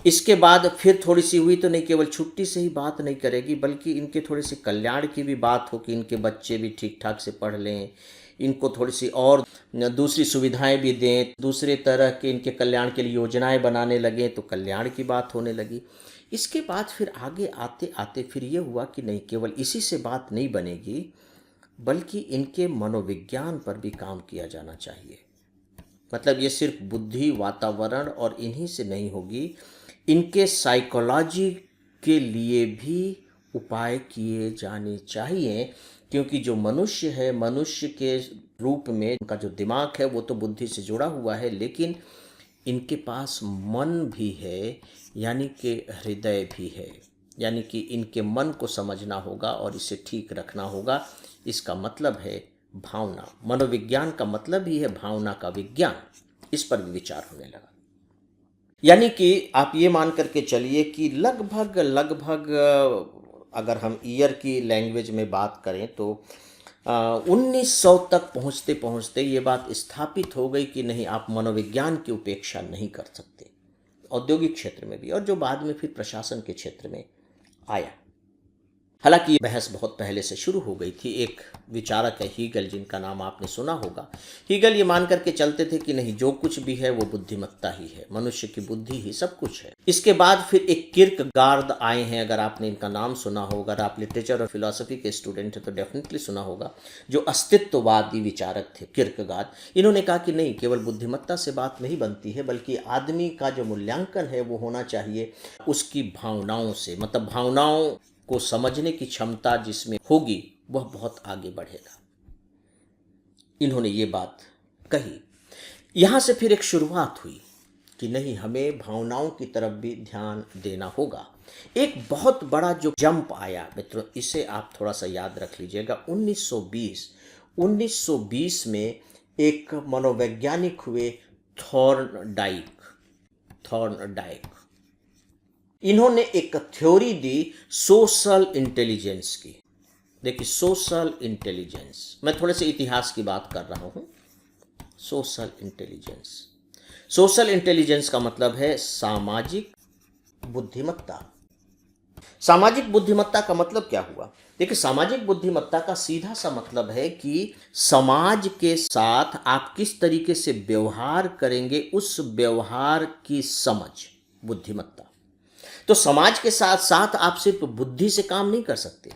इसके बाद फिर थोड़ी सी हुई, तो नहीं केवल छुट्टी से ही बात नहीं करेगी, बल्कि इनके थोड़े से कल्याण की भी बात हो कि इनके बच्चे भी ठीक ठाक से पढ़ लें, इनको थोड़ी सी और दूसरी सुविधाएं भी दें, दूसरे तरह के इनके कल्याण के लिए योजनाएं बनाने लगें, तो कल्याण की बात होने लगी। इसके बाद फिर आगे आते आते फिर ये हुआ कि नहीं, केवल इसी से बात नहीं बनेगी, बल्कि इनके मनोविज्ञान पर भी काम किया जाना चाहिए। मतलब ये सिर्फ बुद्धि, वातावरण और इन्हीं से नहीं होगी, इनके साइकोलॉजी के लिए भी उपाय किए जाने चाहिए। क्योंकि जो मनुष्य है, मनुष्य के रूप में इनका जो दिमाग है वो तो बुद्धि से जुड़ा हुआ है, लेकिन इनके पास मन भी है, यानी कि हृदय भी है, यानी कि इनके मन को समझना होगा और इसे ठीक रखना होगा। इसका मतलब है भावना। मनोविज्ञान का मतलब ही है भावना का विज्ञान। इस पर भी विचार होने लगा। यानी कि आप ये मान करके चलिए कि लगभग लगभग अगर हम ईयर की लैंग्वेज में बात करें तो 1900 तक पहुंचते पहुंचते ये बात स्थापित हो गई कि नहीं, आप मनोविज्ञान की उपेक्षा नहीं कर सकते, औद्योगिक क्षेत्र में भी, और जो बाद में फिर प्रशासन के क्षेत्र में आया। हालांकि ये बहस बहुत पहले से शुरू हो गई थी। एक विचारक है हीगल, जिनका नाम आपने सुना होगा। हीगल ये मान करके चलते थे कि नहीं, जो कुछ भी है वो बुद्धिमत्ता ही है, मनुष्य की बुद्धि ही सब कुछ है। इसके बाद फिर एक किर्कगार्ड आए हैं, अगर आपने इनका नाम सुना होगा, अगर आप लिटरेचर और फिलॉसफी के स्टूडेंट हैं तो डेफिनेटली सुना होगा, जो अस्तित्ववादी विचारक थे किर्कगार्ड। इन्होंने कहा कि नहीं, केवल बुद्धिमत्ता से बात नहीं बनती है, बल्कि आदमी का जो मूल्यांकन है वो होना चाहिए उसकी भावनाओं से। मतलब भावनाओं को समझने की क्षमता जिसमें होगी वह बहुत आगे बढ़ेगा। इन्होंने ये बात कही। यहाँ से फिर एक शुरुआत हुई कि नहीं, हमें भावनाओं की तरफ भी ध्यान देना होगा। एक बहुत बड़ा जो जंप आया मित्रों, इसे आप थोड़ा सा याद रख लीजिएगा। 1920 में एक मनोवैज्ञानिक हुए, थॉर्नडाइक। इन्होंने एक थ्योरी दी सोशल इंटेलिजेंस की। देखिए, सोशल इंटेलिजेंस, मैं थोड़े से इतिहास की बात कर रहा हूं। सोशल इंटेलिजेंस, सोशल इंटेलिजेंस का मतलब है सामाजिक बुद्धिमत्ता। सामाजिक बुद्धिमत्ता का मतलब क्या हुआ? देखिए, सामाजिक बुद्धिमत्ता का सीधा सा मतलब है कि समाज के साथ आप किस तरीके से व्यवहार करेंगे, उस व्यवहार की समझ, बुद्धिमत्ता। तो समाज के साथ साथ आप सिर्फ बुद्धि से काम नहीं कर सकते।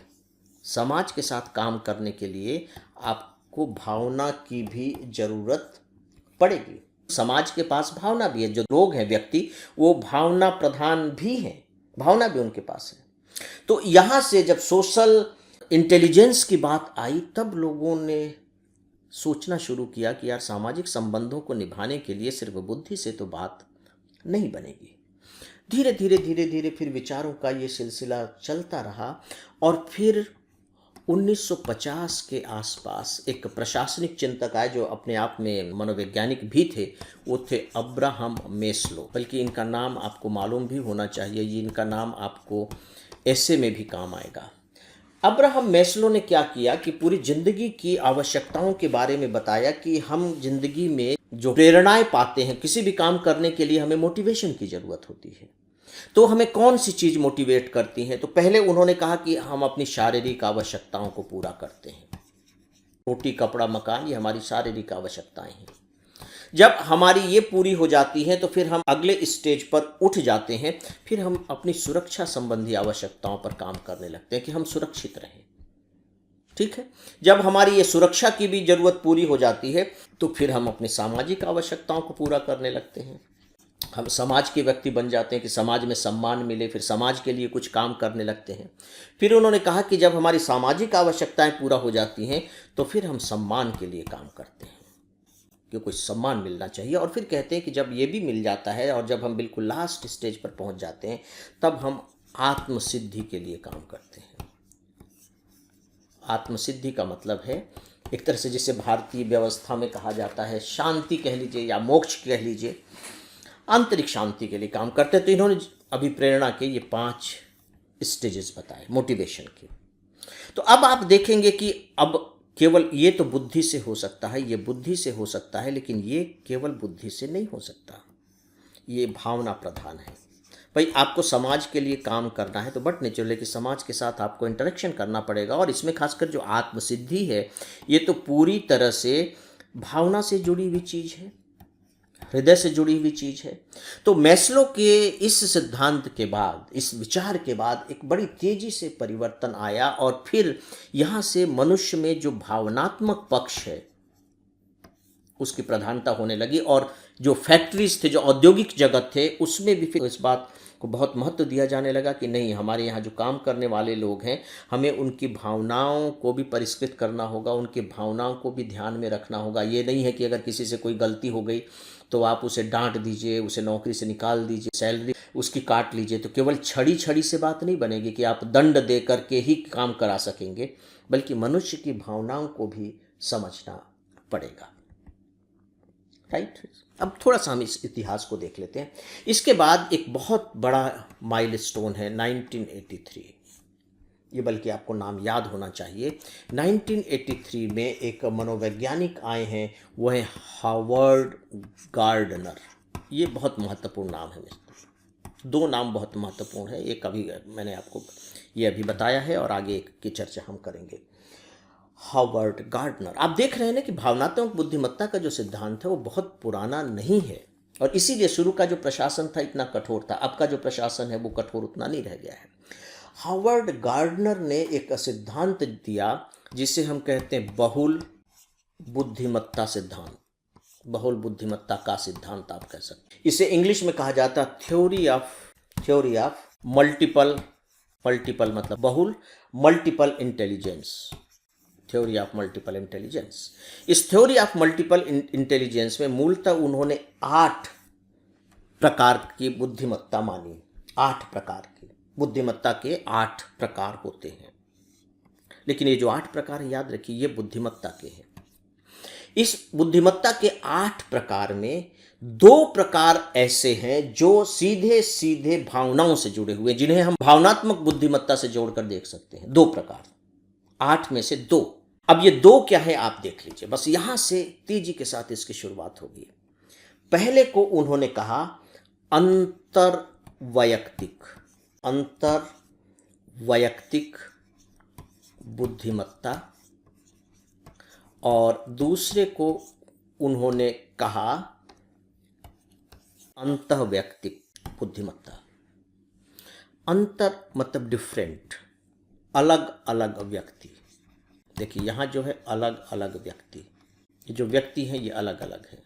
समाज के साथ काम करने के लिए आपको भावना की भी जरूरत पड़ेगी। समाज के पास भावना भी है, जो लोग हैं, व्यक्ति, वो भावना प्रधान भी हैं, भावना भी उनके पास है। तो यहां से जब सोशल इंटेलिजेंस की बात आई, तब लोगों ने सोचना शुरू किया कि यार, सामाजिक संबंधों को निभाने के लिए सिर्फ बुद्धि से तो बात नहीं बनेगी। धीरे धीरे धीरे धीरे फिर विचारों का ये सिलसिला चलता रहा, और फिर 1950 के आसपास एक प्रशासनिक चिंतक आए जो अपने आप में मनोवैज्ञानिक भी थे। वो थे अब्राहम मेस्लो। बल्कि इनका नाम आपको मालूम भी होना चाहिए, ये इनका नाम आपको ऐसे में भी काम आएगा। अब्राहम मेस्लो ने क्या किया कि पूरी जिंदगी की आवश्यकताओं के बारे में बताया कि हम जिंदगी में जो प्रेरणाएं पाते हैं, किसी भी काम करने के लिए हमें मोटिवेशन की जरूरत होती है। तो हमें कौन सी चीज मोटिवेट करती है? तो पहले उन्होंने कहा कि हम अपनी शारीरिक आवश्यकताओं को पूरा करते हैं। रोटी, कपड़ा, मकान, ये हमारी शारीरिक आवश्यकताएं हैं। जब हमारी ये पूरी हो जाती हैं तो फिर हम अगले स्टेज पर उठ जाते हैं। फिर हम अपनी सुरक्षा संबंधी आवश्यकताओं पर काम करने लगते हैं कि हम सुरक्षित रहें। ठीक है। जब हमारी ये सुरक्षा की भी जरूरत पूरी हो जाती है तो फिर हम अपनी सामाजिक आवश्यकताओं को पूरा करने लगते हैं। हम समाज के व्यक्ति बन जाते हैं कि समाज में सम्मान मिले, फिर समाज के लिए कुछ काम करने लगते हैं। फिर उन्होंने कहा कि जब हमारी सामाजिक आवश्यकताएं पूरा हो जाती हैं तो फिर हम सम्मान के लिए काम करते हैं कि कुछ सम्मान मिलना चाहिए। और फिर कहते हैं कि जब ये भी मिल जाता है और जब हम बिल्कुल लास्ट स्टेज पर पहुंच जाते हैं तब हम आत्मसिद्धि के लिए काम करते हैं। आत्मसिद्धि का मतलब है एक तरह से जिसे भारतीय व्यवस्था में कहा जाता है शांति कह लीजिए या मोक्ष कह लीजिए, आंतरिक शांति के लिए काम करते हैं। तो इन्होंने अभी प्रेरणा के ये 5 स्टेजेस बताए मोटिवेशन के। तो अब आप देखेंगे कि अब केवल ये तो बुद्धि से हो सकता है, ये बुद्धि से हो सकता है, लेकिन ये केवल बुद्धि से नहीं हो सकता, ये भावना प्रधान है। भाई आपको समाज के लिए काम करना है तो बट नेचुरल है कि समाज के साथ आपको इंटरेक्शन करना पड़ेगा। और इसमें खासकर जो आत्मसिद्धि है ये तो पूरी तरह से भावना से जुड़ी हुई चीज़ है, हृदय से जुड़ी हुई चीज है। तो मैस्लो के इस सिद्धांत के बाद, इस विचार के बाद एक बड़ी तेजी से परिवर्तन आया और फिर यहाँ से मनुष्य में जो भावनात्मक पक्ष है उसकी प्रधानता होने लगी। और जो फैक्ट्रीज थे, जो औद्योगिक जगत थे, उसमें भी फिर इस बात को बहुत महत्व दिया जाने लगा कि नहीं, हमारे यहाँ जो काम करने वाले लोग हैं हमें उनकी भावनाओं को भी परिष्कृत करना होगा, उनकी भावनाओं को भी ध्यान में रखना होगा। ये नहीं है कि अगर किसी से कोई गलती हो गई तो आप उसे डांट दीजिए, उसे नौकरी से निकाल दीजिए, सैलरी उसकी काट लीजिए। तो केवल छड़ी छड़ी से बात नहीं बनेगी कि आप दंड दे करके ही काम करा सकेंगे, बल्कि मनुष्य की भावनाओं को भी समझना पड़ेगा। राइट। अब थोड़ा सा हम इस इतिहास को देख लेते हैं। इसके बाद एक बहुत बड़ा माइलस्टोन है 1983। ये बल्कि आपको नाम याद होना चाहिए। 1983 में एक मनोवैज्ञानिक आए हैं, वो है हार्वर्ड गार्डनर। ये बहुत महत्वपूर्ण नाम है। 2 नाम बहुत महत्वपूर्ण है। एक अभी मैंने आपको ये अभी बताया है और आगे की चर्चा हम करेंगे। हार्वर्ड गार्डनर, आप देख रहे हैं ना कि भावनात्मक बुद्धिमत्ता का जो सिद्धांत है वो बहुत पुराना नहीं है और इसीलिए शुरू का जो प्रशासन था इतना कठोर था। अब का जो प्रशासन है वो कठोर उतना नहीं रह गया है। हार्वर्ड गार्डनर ने एक सिद्धांत दिया जिसे हम कहते हैं बहुल बुद्धिमत्ता सिद्धांत। बहुल बुद्धिमत्ता का सिद्धांत आप कह सकते हैं। इसे इंग्लिश में कहा जाता है थ्योरी ऑफ मल्टीपल मतलब बहुल, multiple intelligence, theory of multiple intelligence. इस थ्योरी ऑफ मल्टीपल इंटेलिजेंस में मूलतः उन्होंने 8 प्रकार की बुद्धिमत्ता मानी। 8 प्रकार की बुद्धिमत्ता के 8 प्रकार होते हैं, लेकिन ये जो 8 प्रकार याद रखिए ये बुद्धिमत्ता के हैं। इस बुद्धिमत्ता के 8 प्रकार में 2 प्रकार ऐसे हैं जो सीधे सीधे भावनाओं से जुड़े हुए, जिन्हें हम भावनात्मक बुद्धिमत्ता से जोड़कर देख सकते हैं। 2 प्रकार, 8 में से 2। अब ये 2 क्या है आप देख लीजिए, बस यहां से तेजी के साथ इसकी शुरुआत होगी। पहले को उन्होंने कहा अंतर वैयक्तिक बुद्धिमत्ता, और दूसरे को उन्होंने कहा अंतःवैयक्तिक बुद्धिमत्ता। अंतर मतलब डिफरेंट, अलग अलग व्यक्ति। देखिए यहाँ जो है अलग अलग व्यक्ति, ये जो व्यक्ति हैं ये अलग अलग है।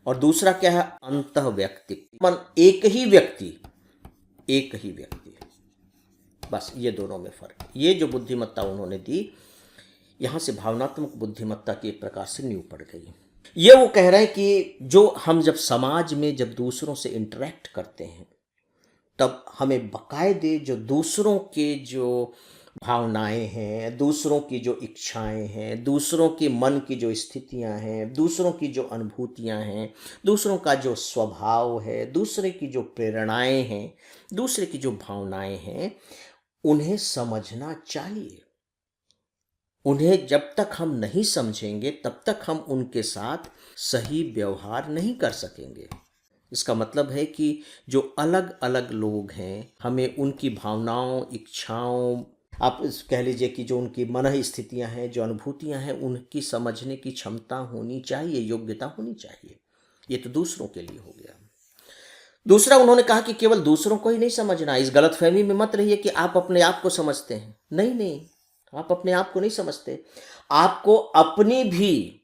और दूसरा क्या है अंतःवैयक्तिक, एक ही व्यक्ति, बस ये दोनों में फर्क। ये जो बुद्धिमत्ता उन्होंने दी, यहाँ से भावनात्मक बुद्धिमत्ता की एक प्रकार से नींव पड़ गई। ये वो कह रहे हैं कि जो हम जब समाज में जब दूसरों से इंटरेक्ट करते हैं तब हमें बाकायदे जो दूसरों के जो भावनाएं हैं, दूसरों की जो इच्छाएं हैं, दूसरों के मन की जो स्थितियां हैं, दूसरों की जो अनुभूतियां हैं, दूसरों का जो स्वभाव है, दूसरे की जो प्रेरणाएं हैं, दूसरे की जो भावनाएं हैं, उन्हें समझना चाहिए। उन्हें जब तक हम नहीं समझेंगे तब तक हम उनके साथ सही व्यवहार नहीं कर सकेंगे। इसका मतलब है कि जो अलग अलग लोग हैं, हमें उनकी भावनाओं, इच्छाओं, आप कह लीजिए कि जो उनकी मन स्थितियां हैं, जो अनुभूतियां हैं, उनकी समझने की क्षमता होनी चाहिए, योग्यता होनी चाहिए। ये तो दूसरों के लिए हो गया। दूसरा, उन्होंने कहा कि केवल दूसरों को ही नहीं समझना। इस गलतफहमी में मत रहिए कि आप अपने आप को समझते हैं। नहीं नहीं, आप अपने आप को नहीं समझते। आपको अपनी भी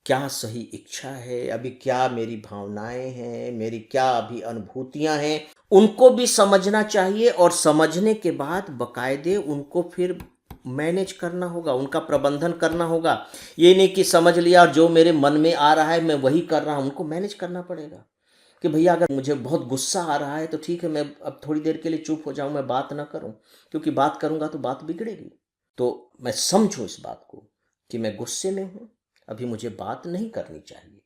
क्या सही इच्छा है, अभी क्या मेरी भावनाएं हैं, मेरी क्या अभी अनुभूतियां हैं, उनको भी समझना चाहिए। और समझने के बाद बकायदे उनको फिर मैनेज करना होगा, उनका प्रबंधन करना होगा। ये नहीं कि समझ लिया और जो मेरे मन में आ रहा है मैं वही कर रहा हूं। उनको मैनेज करना पड़ेगा कि भैया अगर मुझे बहुत गुस्सा आ रहा है तो ठीक है, मैं अब थोड़ी देर के लिए चुप हो जाऊं, मैं बात ना करूं, क्योंकि बात करूंगा तो बात बिगड़ेगी। तो मैं समझूं इस बात को कि मैं गुस्से में हूं, अभी मुझे बात नहीं करनी चाहिए।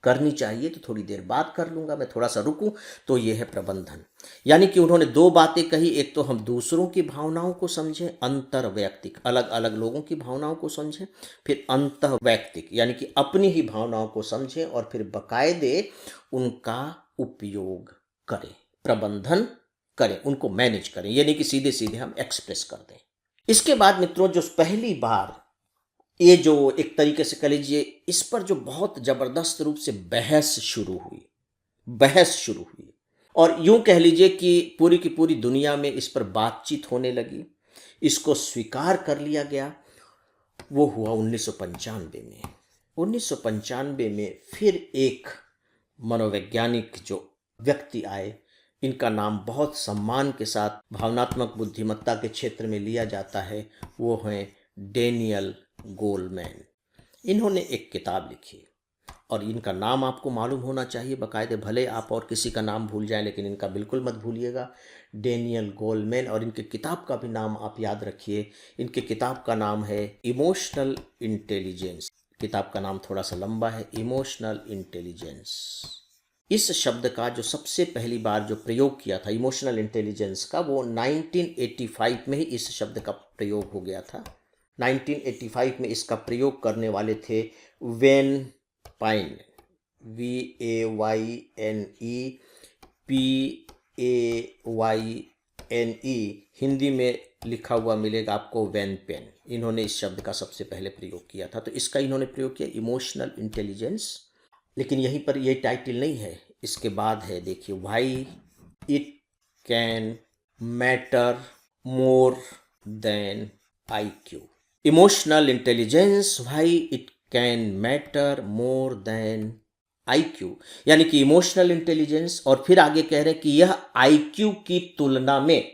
करनी चाहिए तो थोड़ी देर बात कर लूंगा, मैं थोड़ा सा रुकूं। तो ये है प्रबंधन। यानी कि उन्होंने दो बातें कही। एक तो हम दूसरों की भावनाओं को समझें, अंतर वैयक्तिक, अलग अलग लोगों की भावनाओं को समझें। फिर अंतः वैयक्तिक, यानी कि अपनी ही भावनाओं को समझें और फिर बकायदे उनका उपयोग करें, प्रबंधन करें, उनको मैनेज करें। ये नहीं कि सीधे सीधे हम एक्सप्रेस कर दें। इसके बाद मित्रों, जो पहली बार ये जो एक तरीके से कह लीजिए, इस पर जो बहुत जबरदस्त रूप से बहस शुरू हुई और यूं कह लीजिए कि पूरी की पूरी दुनिया में इस पर बातचीत होने लगी, इसको स्वीकार कर लिया गया। वो हुआ 1995 में। 1995 में फिर एक मनोवैज्ञानिक जो व्यक्ति आए, इनका नाम बहुत सम्मान के साथ भावनात्मक बुद्धिमत्ता के क्षेत्र में लिया जाता है। वो हैं डेनियल गोलमैन। इन्होंने एक किताब लिखी और इनका नाम आपको मालूम होना चाहिए बाकायदे। भले आप और किसी का नाम भूल जाएं, लेकिन इनका बिल्कुल मत भूलिएगा, डेनियल गोलमैन। और इनके किताब का भी नाम आप याद रखिए। इनके किताब का नाम है इमोशनल इंटेलिजेंस। किताब का नाम थोड़ा सा लंबा है, इमोशनल इंटेलिजेंस। इस शब्द का जो सबसे पहली बार जो प्रयोग किया था इमोशनल इंटेलिजेंस का, वो 1985 में ही इस शब्द का प्रयोग हो गया था। 1985 में इसका प्रयोग करने वाले थे वेन पाइन, VAYNE, हिंदी में लिखा हुआ मिलेगा आपको वैन पेन। इन्होंने इस शब्द का सबसे पहले प्रयोग किया था। तो इसका इन्होंने प्रयोग किया इमोशनल इंटेलिजेंस। लेकिन यहीं पर ये टाइटल नहीं है, इसके बाद है, देखिए, why it can matter more than IQ। Emotional intelligence, why it can matter more than IQ। यानी कि इमोशनल इंटेलिजेंस, और फिर आगे कह रहे हैं कि यह IQ की तुलना में,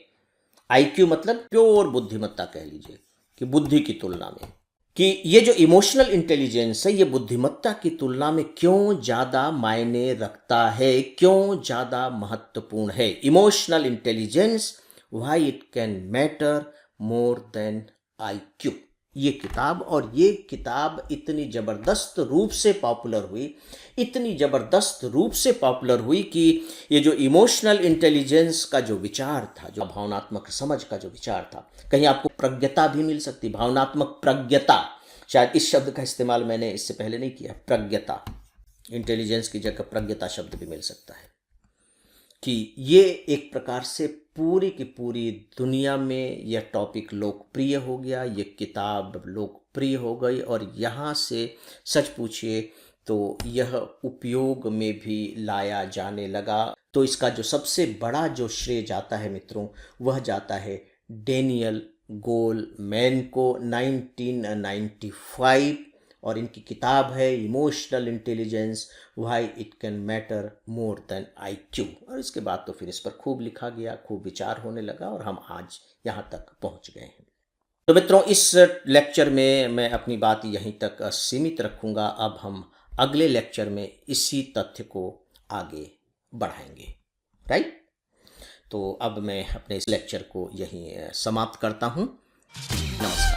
IQ मतलब प्योर बुद्धिमत्ता कह लीजिए, कि बुद्धि की तुलना में, कि ये जो इमोशनल इंटेलिजेंस है ये बुद्धिमत्ता की तुलना में क्यों ज़्यादा मायने रखता है, क्यों ज़्यादा महत्वपूर्ण है। Emotional intelligence, why it can matter more than IQ। ये किताब, और ये किताब इतनी ज़बरदस्त रूप से पॉपुलर हुई, इतनी ज़बरदस्त रूप से पॉपुलर हुई कि ये जो इमोशनल इंटेलिजेंस का जो विचार था, जो भावनात्मक समझ का जो विचार था, कहीं आपको प्रज्ञता भी मिल सकती, भावनात्मक प्रज्ञता, शायद इस शब्द का इस्तेमाल मैंने इससे पहले नहीं किया, प्रज्ञता, इंटेलिजेंस की जगह प्रज्ञता शब्द भी मिल सकता है, कि ये एक प्रकार से पूरी की पूरी दुनिया में यह टॉपिक लोकप्रिय हो गया, ये किताब लोकप्रिय हो गई, और यहाँ से सच पूछिए तो यह उपयोग में भी लाया जाने लगा। तो इसका जो सबसे बड़ा जो श्रेय जाता है मित्रों, वह जाता है डेनियल गोलमैन को, 1995। और इनकी किताब है emotional intelligence, why it can matter more than IQ। और इसके बाद तो फिर इस पर खूब लिखा गया, खूब विचार होने लगा, और हम आज यहाँ तक पहुँच गए हैं। तो मित्रों, इस लेक्चर में मैं अपनी बात यहीं तक सीमित रखूँगा। अब हम अगले लेक्चर में इसी तथ्य को आगे बढ़ाएंगे, राइट। तो अब मैं अपने इस लेक्चर को यहीं समाप्त करता हूँ। नमस्कार।